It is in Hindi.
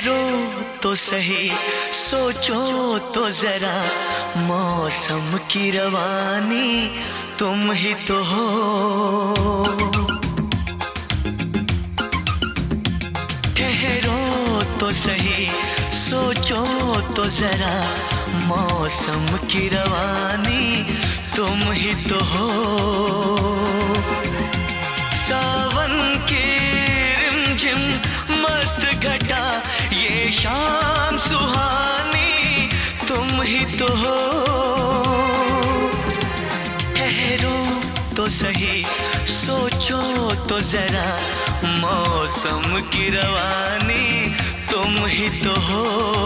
ठहरो तो सही, सोचो तो जरा, मौसम की रवानी तुम ही तो हो। ठहरो तो सही, सोचो तो जरा, मौसम की रवानी तुम ही तो हो। सावन की रिमझिम मस्त घटा, ये शाम सुहानी तुम ही तो हो। ठहरो तो सही, सोचो तो जरा, मौसम की रवानी तुम ही तो हो।